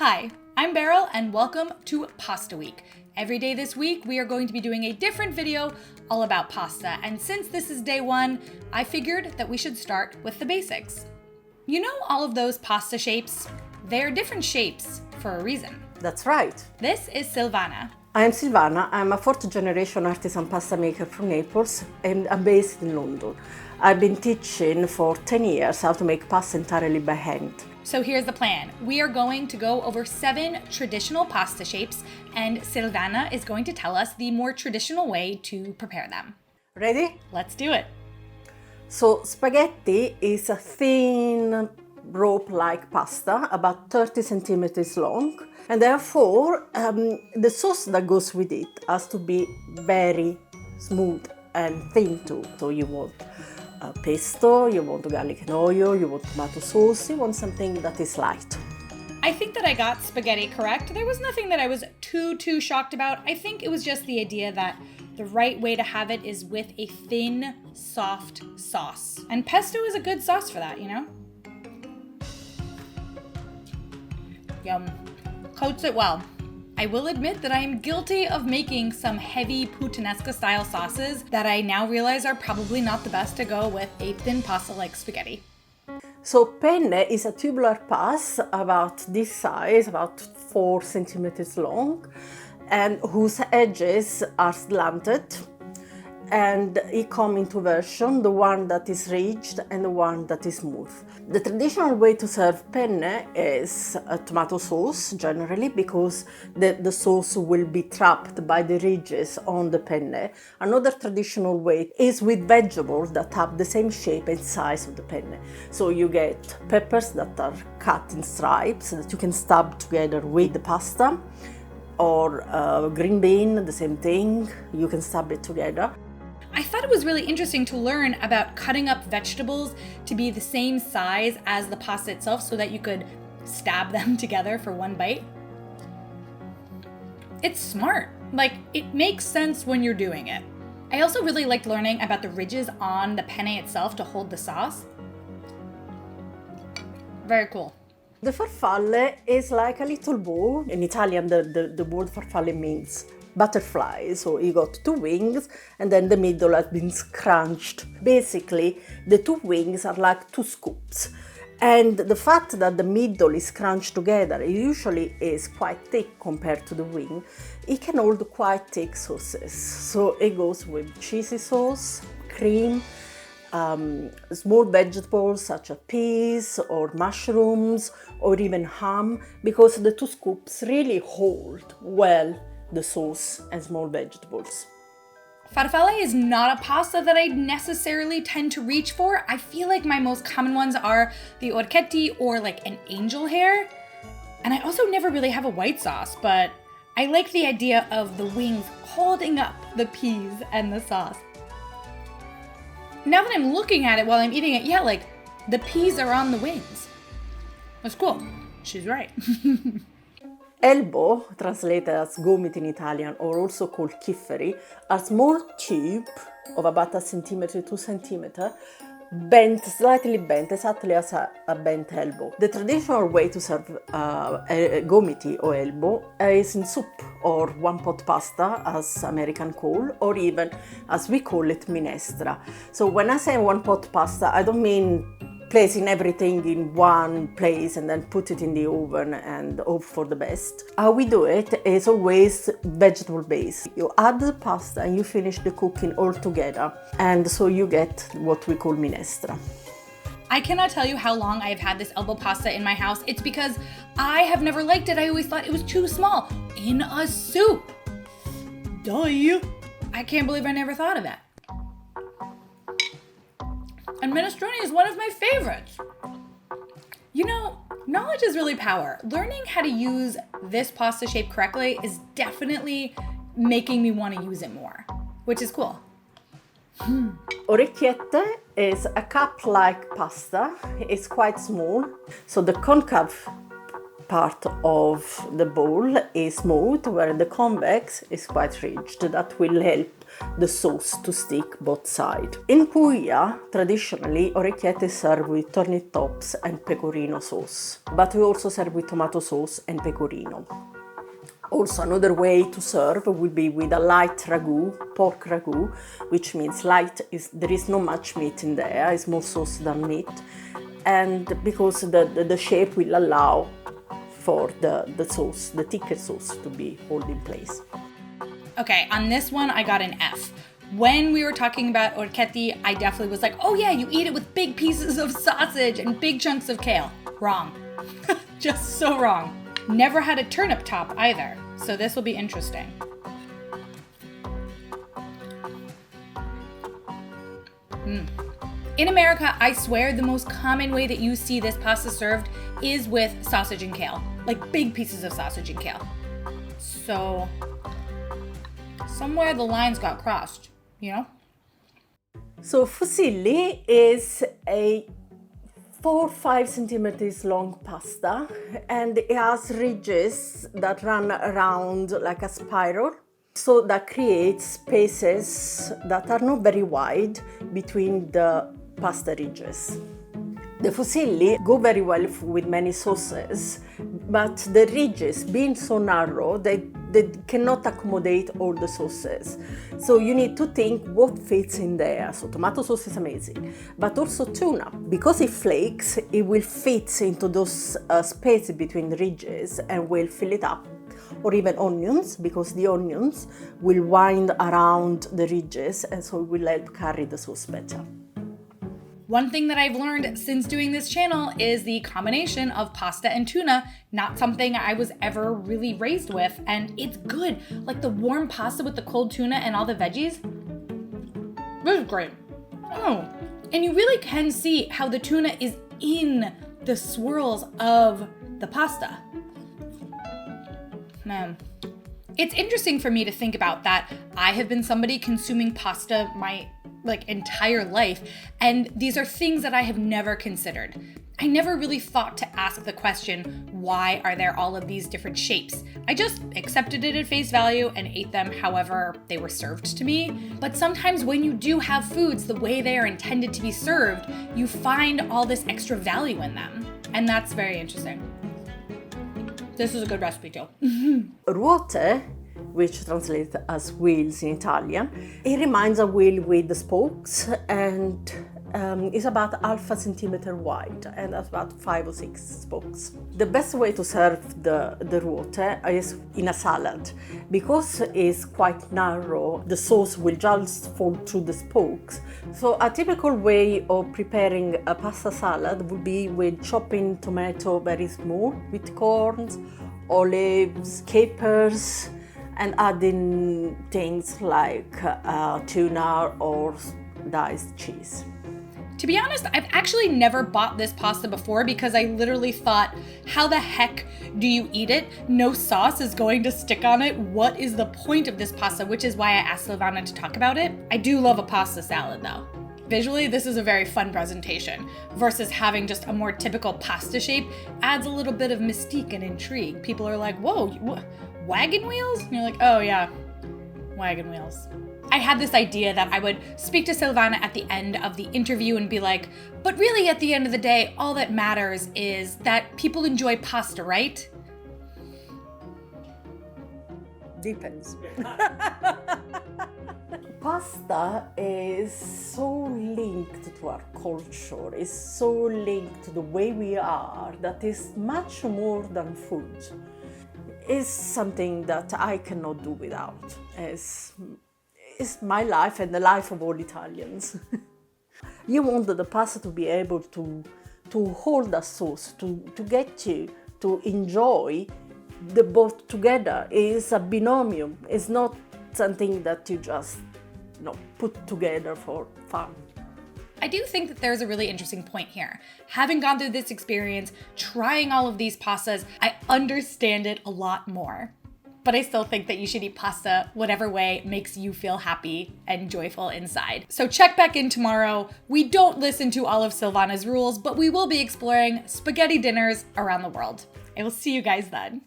Hi, I'm Beryl and welcome to Pasta Week. Every day this week we are going to be doing a different video all about pasta, and since this is day one, I figured that we should start with the basics. You know all of those pasta shapes? They're different shapes for a reason. That's right. This is Silvana. I'm Silvana. I'm a fourth generation artisan pasta maker from Naples and I'm based in London. I've been teaching for 10 years how to make pasta entirely by hand. So here's the plan. We are going to go over 7 traditional pasta shapes, and Silvana is going to tell us the more traditional way to prepare them. Ready? Let's do it. So spaghetti is a thin rope-like pasta, about 30 centimeters long, and therefore the sauce that goes with it has to be very smooth and thin too. So you want pesto, you want garlic and oil, you want tomato sauce, you want something that is light. I think that I got spaghetti correct. There was nothing that I was too shocked about. I think it was just the idea that the right way to have it is with a thin, soft sauce. And pesto is a good sauce for that, you know? Yum. Coats it well. I will admit that I am guilty of making some heavy puttanesca style sauces that I now realize are probably not the best to go with a thin pasta like spaghetti. So penne is a tubular pasta about this size, about 4 centimeters long, and whose edges are slanted. And it comes in two versions, the one that is ridged and the one that is smooth. The traditional way to serve penne is a tomato sauce, generally, because the sauce will be trapped by the ridges on the penne. Another traditional way is with vegetables that have the same shape and size of the penne. So you get peppers that are cut in stripes that you can stab together with the pasta, or green bean, the same thing, you can stab it together. I thought it was really interesting to learn about cutting up vegetables to be the same size as the pasta itself so that you could stab them together for one bite. It's smart. Like, it makes sense when you're doing it. I also really liked learning about the ridges on the penne itself to hold the sauce. Very cool. The farfalle is like a little ball. In Italian, the word farfalle means butterfly, so you got 2 wings and then the middle has been scrunched. Basically, the 2 wings are like 2 scoops. And the fact that the middle is scrunched together, it usually is quite thick compared to the wing. It can hold quite thick sauces. So it goes with cheesy sauce, cream, small vegetables such as peas or mushrooms or even ham, because the 2 scoops really hold well the sauce and small vegetables. Farfalle is not a pasta that I necessarily tend to reach for. I feel like my most common ones are the orecchiette or like an angel hair. And I also never really have a white sauce, but I like the idea of the wings holding up the peas and the sauce. Now that I'm looking at it while I'm eating it, yeah, like the peas are on the wings. That's cool. She's right. Elbow, translated as gomiti in Italian, or also called chifferi, are small tube of about 1 centimeter, 2 centimeter, bent, slightly bent, exactly as a bent elbow. The traditional way to serve a gomiti or elbow is in soup or one-pot pasta, as Americans call, or even as we call it, minestra. So when I say one-pot pasta, I don't mean placing everything in one place and then put it in the oven and hope for the best. How we do it is always vegetable based. You add the pasta and you finish the cooking all together, and so you get what we call minestra. I cannot tell you how long I've had this elbow pasta in my house. It's because I have never liked it. I always thought it was too small in a soup. Duh. I can't believe I never thought of that. And minestrone is one of my favorites. You know, knowledge is really power. Learning how to use this pasta shape correctly is definitely making me want to use it more, which is cool. Orecchiette is a cup-like pasta. It's quite small, so the concave part of the bowl is smooth, where the convex is quite ridged. That will help the sauce to stick both sides. In Puglia, traditionally, orecchiette is served with turnip tops and pecorino sauce, but we also serve with tomato sauce and pecorino. Also, another way to serve will be with a light ragu, pork ragu, which means light, there is not much meat in there, it's more sauce than meat, and because the shape will allow for the sauce, the thicker sauce, to be held in place. Okay, on this one, I got an F. When we were talking about orecchiette, I definitely was like, oh yeah, you eat it with big pieces of sausage and big chunks of kale. Wrong. Just so wrong. Never had a turnip top either, so this will be interesting. In America, I swear the most common way that you see this pasta served is with sausage and kale, like big pieces of sausage and kale. So, somewhere the lines got crossed, you know? So fusilli is a 4-5 centimeters long pasta, and it has ridges that run around like a spiral, so that creates spaces that are not very wide between the pasta ridges. The fusilli go very well with many sauces, but the ridges, being so narrow, they cannot accommodate all the sauces. So you need to think what fits in there. So tomato sauce is amazing, but also tuna. Because it flakes, it will fit into those spaces between the ridges and will fill it up. Or even onions, because the onions will wind around the ridges and so it will help carry the sauce better. One thing that I've learned since doing this channel is the combination of pasta and tuna, not something I was ever really raised with, and it's good. Like the warm pasta with the cold tuna and all the veggies. This is great. Oh, and you really can see how the tuna is in the swirls of the pasta. Man, it's interesting for me to think about that. I have been somebody consuming pasta my entire life, and these are things that I have never considered. I never really thought to ask the question, why are there all of these different shapes? I just accepted it at face value and ate them however they were served to me. But sometimes when you do have foods the way they are intended to be served, you find all this extra value in them. And that's very interesting. This is a good recipe too. Ruote, which translates as wheels in Italian, it reminds a wheel with the spokes, and is about 0.5 centimeter wide and has about 5 or 6 spokes. The best way to serve the ruote is in a salad. Because it's quite narrow, the sauce will just fall through the spokes. So a typical way of preparing a pasta salad would be with chopping tomato very small, with corns, olives, capers, and adding things like tuna or diced cheese. To be honest, I've actually never bought this pasta before because I literally thought, how the heck do you eat it? No sauce is going to stick on it. What is the point of this pasta? Which is why I asked Silvana to talk about it. I do love a pasta salad though. Visually, this is a very fun presentation versus having just a more typical pasta shape adds a little bit of mystique and intrigue. People are like, whoa, wagon wheels? And you're like, oh yeah, wagon wheels. I had this idea that I would speak to Silvana at the end of the interview and be like, but really at the end of the day, all that matters is that people enjoy pasta, right? Depends. Pasta is so linked to our culture, is so linked to the way we are, that is much more than food. It's something that I cannot do without. It's my life and the life of all Italians. You want the pasta to be able to hold the sauce, to get you to enjoy the both together. It's a binomium. It's not something that you just put together for fun. I do think that there's a really interesting point here. Having gone through this experience, trying all of these pastas, I understand it a lot more. But I still think that you should eat pasta whatever way makes you feel happy and joyful inside. So check back in tomorrow. We don't listen to all of Silvana's rules, but we will be exploring spaghetti dinners around the world. I will see you guys then.